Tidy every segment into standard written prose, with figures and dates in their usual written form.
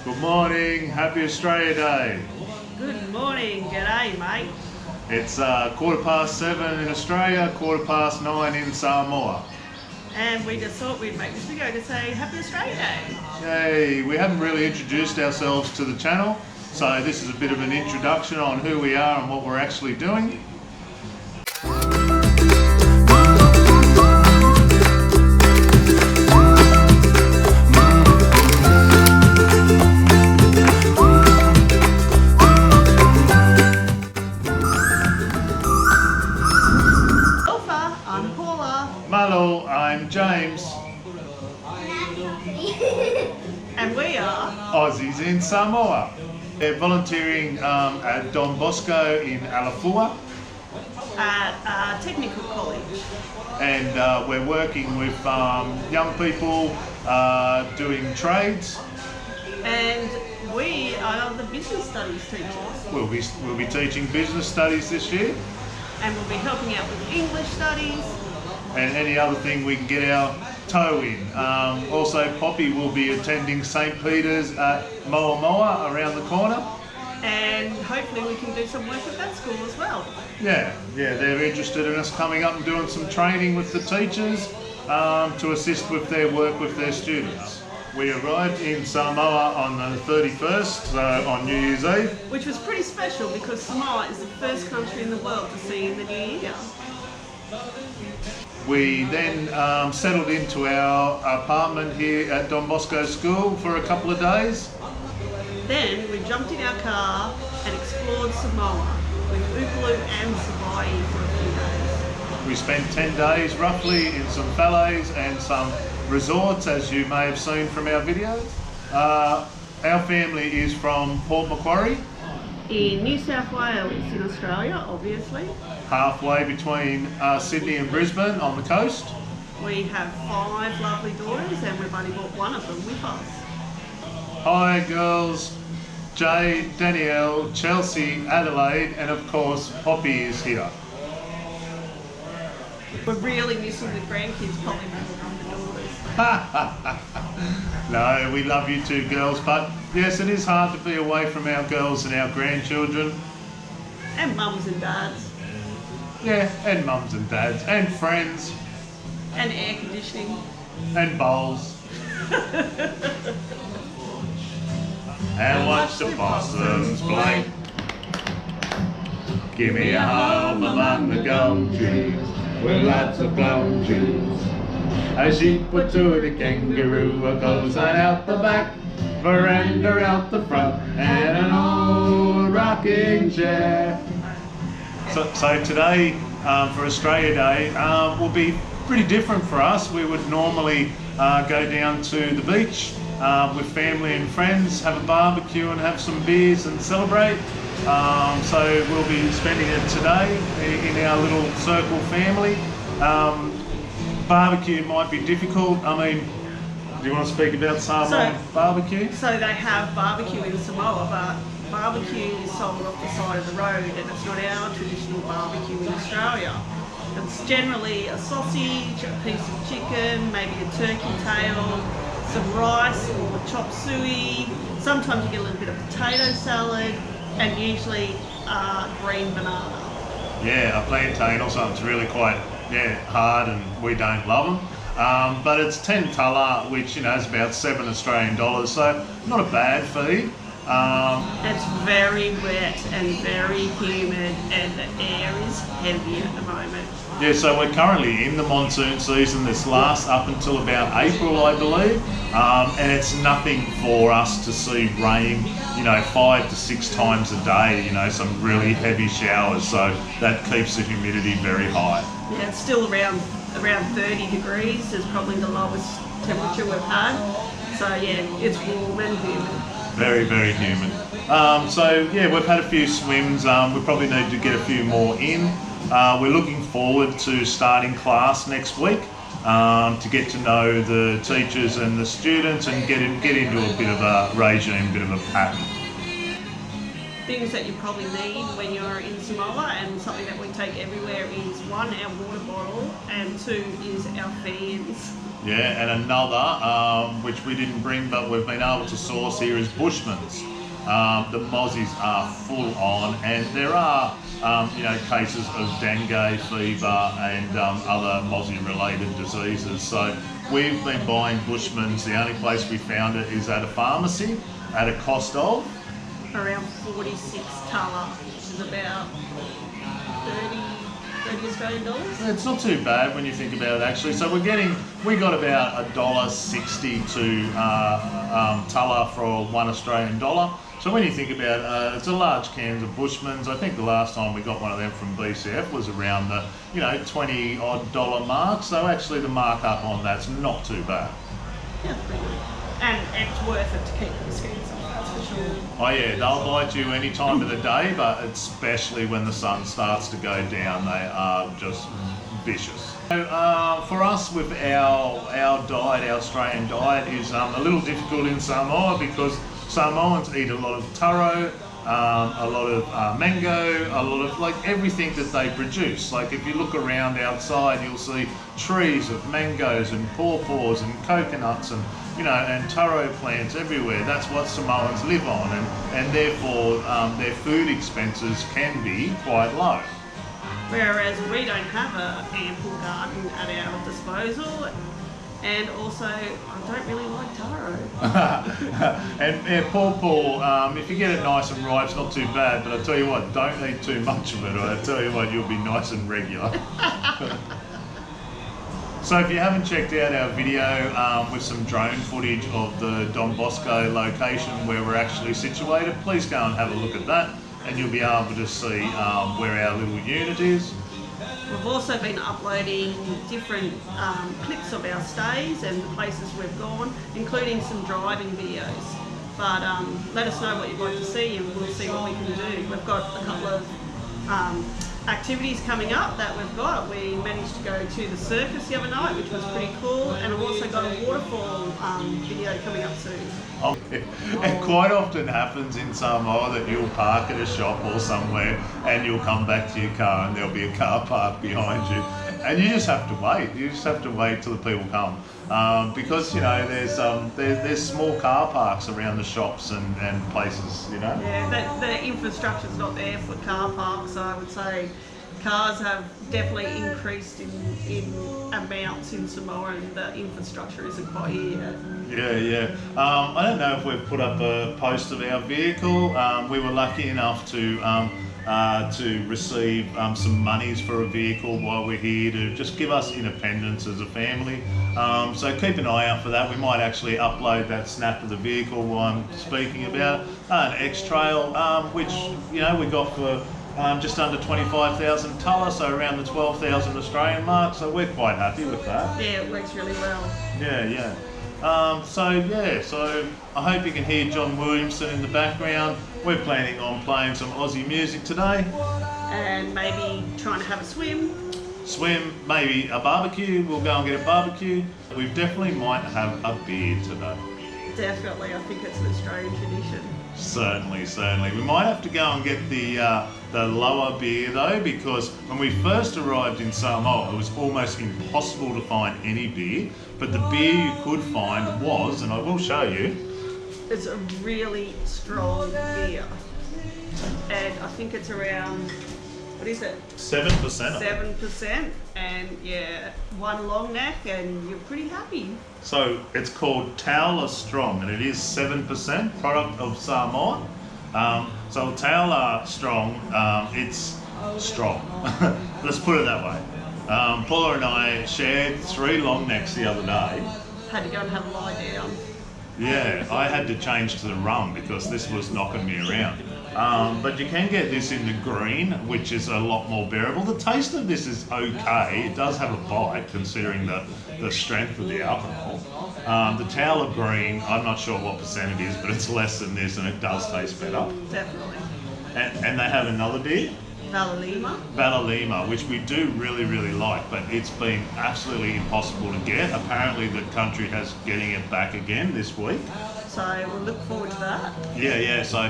Good morning, happy Australia Day. Good morning, g'day mate. It's 7:15 in Australia, 9:15 in Samoa. And we just thought we'd make this video to say Happy Australia Day. Yay, we haven't really introduced ourselves to the channel, so this is a bit of an introduction on who we are and what we're actually doing. Hello, I'm James. And we are Aussies in Samoa. We're volunteering at Don Bosco in Alafua. at Technical College. And we're working with young people doing trades. And we are the business studies teachers. We'll be teaching business studies this year. And we'll be helping out with English studies. And any other thing we can get our toe in. Also, Poppy will be attending St. Peter's at Moa around the corner. And hopefully we can do some work at that school as well. Yeah, they're interested in us coming up and doing some training with the teachers to assist with their work with their students. We arrived in Samoa on the 31st, so on New Year's Eve. Which was pretty special because Samoa is the first country in the world to see in the new year. We then settled into our apartment here at Don Bosco School for a couple of days. Then we jumped in our car and explored Samoa with Upolu and Savai for a few days. We spent 10 days roughly in some ballets and some resorts, as you may have seen from our videos. Our family is from Port Macquarie. In New South Wales in Australia, obviously. Halfway between Sydney and Brisbane on the coast. We have 5 lovely daughters and we've only brought one of them with us. Hi girls, Jade, Danielle, Chelsea, Adelaide, and of course Poppy is here. We're really missing the grandkids probably more than the daughters. No, we love you too girls, but yes, it is hard to be away from our girls and our grandchildren. And mums and dads. Yeah, and mums and dads, and friends. And air conditioning. And bowls. And watch the possums play. Give me a home among the gum trees, with lots of plum trees. A sheep or two, the kangaroo, a clothesline out the back, veranda out the front, and an old rocking chair. So today, for Australia Day, will be pretty different for us. We would normally go down to the beach with family and friends, have a barbecue and have some beers and celebrate. So we'll be spending it today in our little circle family. Barbecue might be difficult. I mean, do you want to speak about Samoan barbecue? So they have barbecue in Samoa, but barbecue is sold off the side of the road and it's not our traditional barbecue in Australia. It's generally a sausage, a piece of chicken, maybe a turkey tail, some rice or chop suey. Sometimes you get a little bit of potato salad and usually green banana. Yeah, a plantain or something's really quite hard and we don't love them. But it's 10 tala, which is about $7 Australian, so not a bad feed. It's very wet and very humid and the air is heavy at the moment. Yeah, so we're currently in the monsoon season. This lasts up until about April, I believe, and it's nothing for us to see rain, 5 to 6 times a day, some really heavy showers, so that keeps the humidity very high. Yeah, it's still around 30 degrees is probably the lowest temperature we've had, so yeah, it's warm and humid. Very, very humid. So yeah, we've had a few swims. We probably need to get a few more in. We're looking forward to starting class next week to get to know the teachers and the students and get into a bit of a regime, bit of a pattern. things that you probably need when you're in Samoa, and something that we take everywhere is one, our water bottle, and two is our fans. Yeah, and another, which we didn't bring but we've been able to source here, is Bushman's. The mozzies are full on, and there are cases of dengue fever and other mozzie-related diseases. So we've been buying Bushman's. The only place we found it is at a pharmacy at a cost of Around 46 tala, which is about 30 Australian dollars. It's not too bad when you think about it, actually. So we got about $1.60 to tala for $1 Australian dollar. So when you think about it, it's a large cans of Bushman's. I think the last time we got one of them from BCF was around the $20 odd mark. So actually the markup on that's not too bad. Yeah, it's pretty good. And it's worth it to keep the mosquitoes off, that's for sure. Oh yeah, they'll bite you any time of the day, but especially when the sun starts to go down, they are just vicious. So, for us with our diet, our Australian diet is a little difficult in Samoa because Samoans eat a lot of taro, a lot of mango, a lot of everything that they produce. Like if you look around outside, you'll see trees of mangoes and pawpaws and coconuts and and taro plants everywhere. That's what Samoans live on, and therefore their food expenses can be quite low. Whereas we don't have an ample garden at our disposal. And also, I don't really like taro. and pawpaw, if you get it nice and ripe, it's not too bad. But I tell you what, don't eat too much of it, or I tell you what, you'll be nice and regular. So if you haven't checked out our video with some drone footage of the Don Bosco location where we're actually situated, please go and have a look at that, and you'll be able to see where our little unit is. We've also been uploading different clips of our stays and the places we've gone, including some driving videos. But let us know what you'd like to see and we'll see what we can do. We've got a couple of activities coming up that we've got. We managed to go to the circus the other night, which was pretty cool, and I've also got a waterfall video coming up soon. Oh, it quite often happens in Samoa that you'll park at a shop or somewhere and you'll come back to your car and there'll be a car parked behind you, and you just have to wait. You just have to wait till the people come because there's small car parks around the shops and places. Yeah, the infrastructure's not there for car parks, so I would say cars have definitely increased in amounts in Samoa, and the infrastructure isn't quite here yet. Yeah. I don't know if we've put up a post of our vehicle. We were lucky enough to receive some monies for a vehicle while we're here to just give us independence as a family. So keep an eye out for that. We might actually upload that snap of the vehicle while I'm speaking about it. An X-Trail, which we got for just under 25,000 tala, so around the 12,000 Australian mark. So we're quite happy with that. Yeah, it works really well. Yeah. So I hope you can hear John Williamson in the background. We're planning on playing some Aussie music today. And maybe trying to have a swim, maybe a barbecue. We'll go and get a barbecue. We definitely might have a beer today. Definitely, I think it's an Australian tradition. Certainly. We might have to go and get the lower beer though, because when we first arrived in Samoa, it was almost impossible to find any beer. But the beer you could find was, and I will show you. It's a really strong beer, and I think it's around, what is it? 7%. 7%, and yeah, one long neck, and you're pretty happy. So it's called Taula Strong, and it is 7%, product of Samoa. So Taula Strong, it's strong. Let's put it that way. Paula and I shared 3 long necks the other day. Had to go and have a lie down. Yeah, I had to change to the rum because this was knocking me around. But you can get this in the green, which is a lot more bearable. The taste of this is okay. It does have a bite considering the strength of the alcohol. The Taula green, I'm not sure what percent it is, but it's less than this and it does taste better. Definitely. And they have another beer? Valalima, which we do really like, but it's been absolutely impossible to get. Apparently the country has getting it back again this week. So we'll look forward to that. that? Yeah. So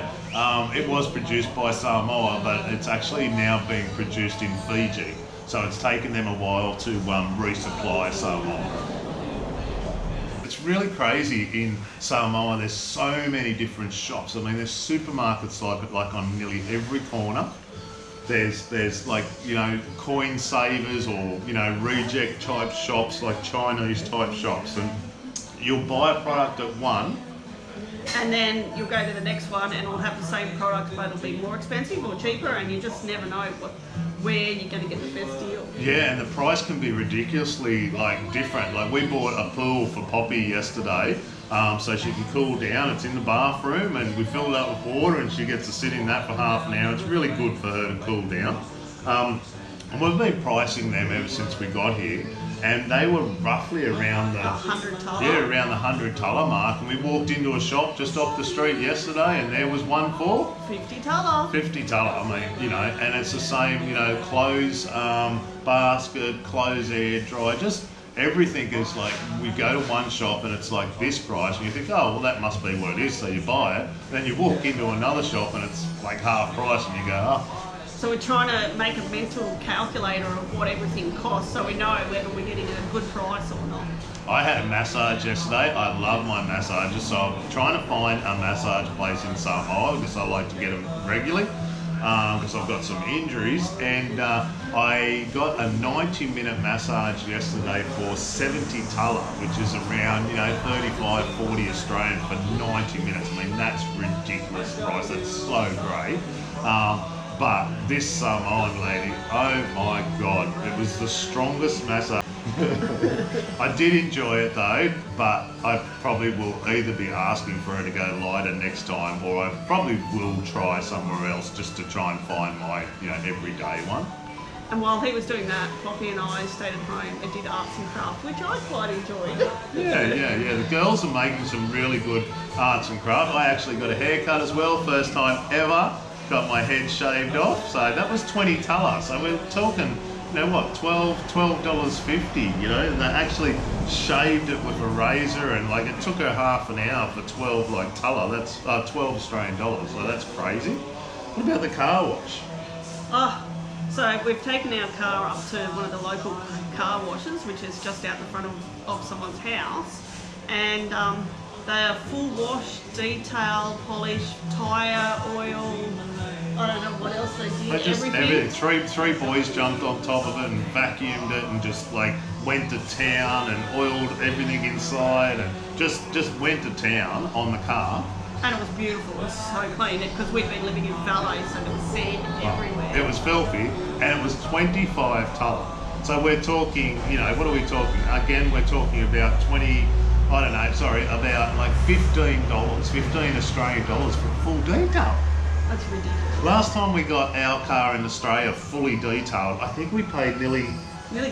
it was produced by Samoa, but it's actually now being produced in Fiji. So it's taken them a while to resupply Samoa. It's really crazy in Samoa. There's so many different shops. I mean, there's supermarkets like on nearly every corner. There's like, coin savers or, reject type shops, like Chinese type shops. And you'll buy a product at one, and then you'll go to the next one and it'll have the same product, but it'll be more expensive or cheaper, and you just never know where you're going to get the best deal. Yeah, and the price can be ridiculously different. Like we bought a pool for Poppy yesterday, so she can cool down. It's in the bathroom, and we filled it up with water, and she gets to sit in that for half an hour. It's really good for her to cool down. And we've been pricing them ever since we got here, and they were roughly around the $100. Yeah, around the $100 mark. And we walked into a shop just off the street yesterday, and there was one for $50. $50. I mean, and it's the same. Clothes basket, clothes air dry, just everything is like. We go to one shop and it's like this price, and you think, oh well, that must be what it is. So you buy it. Then you walk into another shop and it's like half price, and you go, oh. So we're trying to make a mental calculator of what everything costs, so we know whether we're getting a good price or not. I had a massage yesterday. I love my massages, so I'm trying to find a massage place in Samoa because I like to get them regularly because I've got some injuries. And I got a 90-minute massage yesterday for 70 tala, which is around 35, 40 Australian for 90 minutes. I mean, that's ridiculous price. That's so great. But this Samoan lady, oh my God, it was the strongest massage. I did enjoy it though, but I probably will either be asking for her to go lighter next time, or I probably will try somewhere else just to try and find my, everyday one. And while he was doing that, Poppy and I stayed at home and did arts and crafts, which I quite enjoyed. Yeah. The girls are making some really good arts and crafts. I actually got a haircut as well, first time ever. Got my head shaved off, so that was 20 tala. So we're talking, $12.50, and they actually shaved it with a razor, and it took her half an hour for 12 tala. That's 12 Australian dollars, so that's crazy. What about the car wash? So we've taken our car up to one of the local car washes, which is just out the front of someone's house, and they are full wash, detail, polish, tyre, oil. I don't know what else they did. Everything. Three boys jumped on top of it and vacuumed it and just went to town and oiled everything inside and just went to town on the car. And it was beautiful. It was so clean because we've been living in Valley, so there was sand everywhere. It was filthy, and it was 25 tala. So we're talking, what are we talking? Again, we're talking about about $15, 15 Australian dollars for full detail. That's ridiculous. Last time we got our car in Australia fully detailed, I think we paid nearly $300. I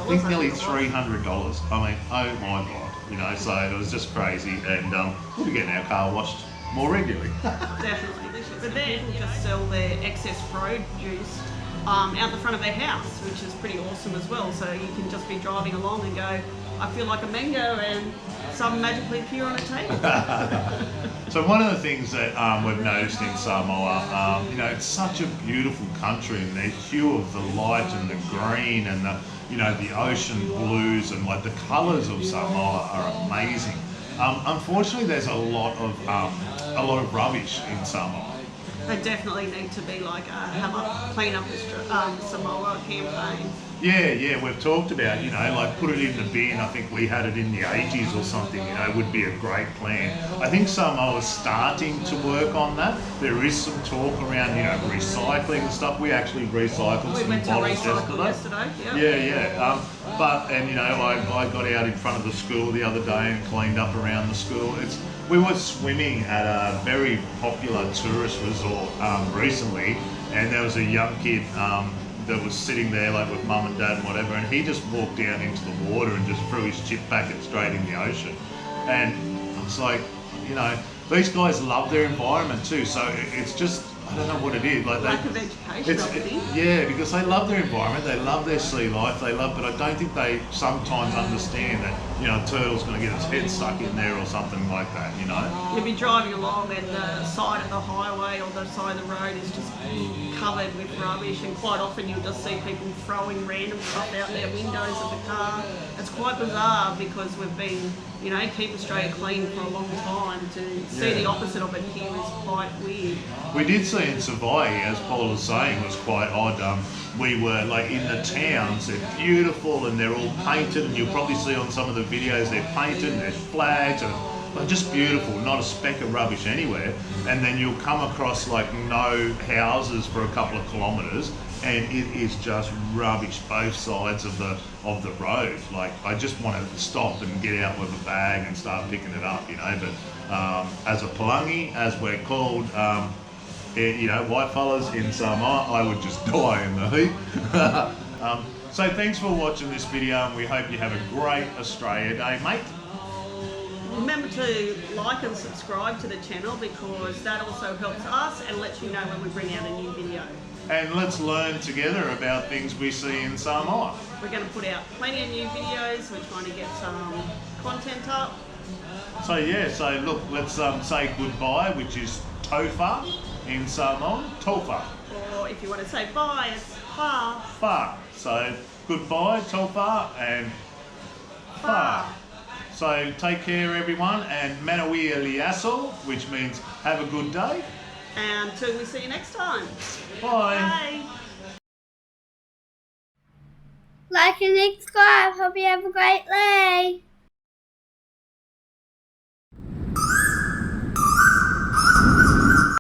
think nearly $300. I mean, oh my God, so it was just crazy, and we'll be getting our car washed more regularly. Definitely. But then people just sell their excess produce out the front of their house, which is pretty awesome as well. So you can just be driving along and go, I feel like a mango, and some magically appear on a table. So one of the things that we've noticed in Samoa, it's such a beautiful country, and the hue of the light and the green and the ocean blues and the colours of Samoa are amazing. Unfortunately, there's a lot of rubbish in Samoa. They definitely need to be have a clean up Samoa campaign. Yeah, we've talked about, put it in the bin. I think we had it in the 80s or something, would be a great plan. I think Samoa's starting to work on that. There is some talk around, recycling and stuff. We actually recycled some bottles yesterday. Yeah. I got out in front of the school the other day and cleaned up around the school. We were swimming at a very popular tourist resort recently, and there was a young kid that was sitting there with mum and dad and whatever, and he just walked down into the water and just threw his chip packet straight in the ocean. And I was like, these guys love their environment too, so it's just, I don't know what it is. Lack of education, yeah, because they love their environment, they love their sea life, but I don't think they sometimes understand that you know, a turtle's going to get its head stuck in there or something like that, you know. You'll be driving along and the side of the highway or the side of the road is just covered with rubbish, and quite often you'll just see people throwing random stuff out their windows of the car. It's quite bizarre because we've been, you know, keep Australia clean for a long time. To see the opposite of it here is quite weird. We did see in Samoa, as Paul was saying, was quite odd. We were like in the towns, they're beautiful and they're all painted, and you'll probably see on some of the videos they're painted and there's flags and they're just beautiful, not a speck of rubbish anywhere. And then you'll come across like no houses for a couple of kilometres, and it is just rubbish both sides of the road. Like, I just want to stop and get out with a bag and start picking it up, you know. But as a Palangi, as we're called, you know, white fellas in Samoa, I would just die in the heat. So thanks for watching this video, and we hope you have a great Australia Day, mate. Remember to like and subscribe to the channel because that also helps us and lets you know when we bring out a new video. And let's learn together about things we see in Samoa. We're going to put out plenty of new videos. We're trying to get some content up. So yeah, so look, let's say goodbye, which is tofa in Samoan, tofa. Or if you want to say bye, it's fa. Fa. So goodbye, tofa, and fa. So take care everyone, and manawia liaso, which means have a good day. And until we see you next time. Bye. Bye. Like and subscribe. Hope you have a great day.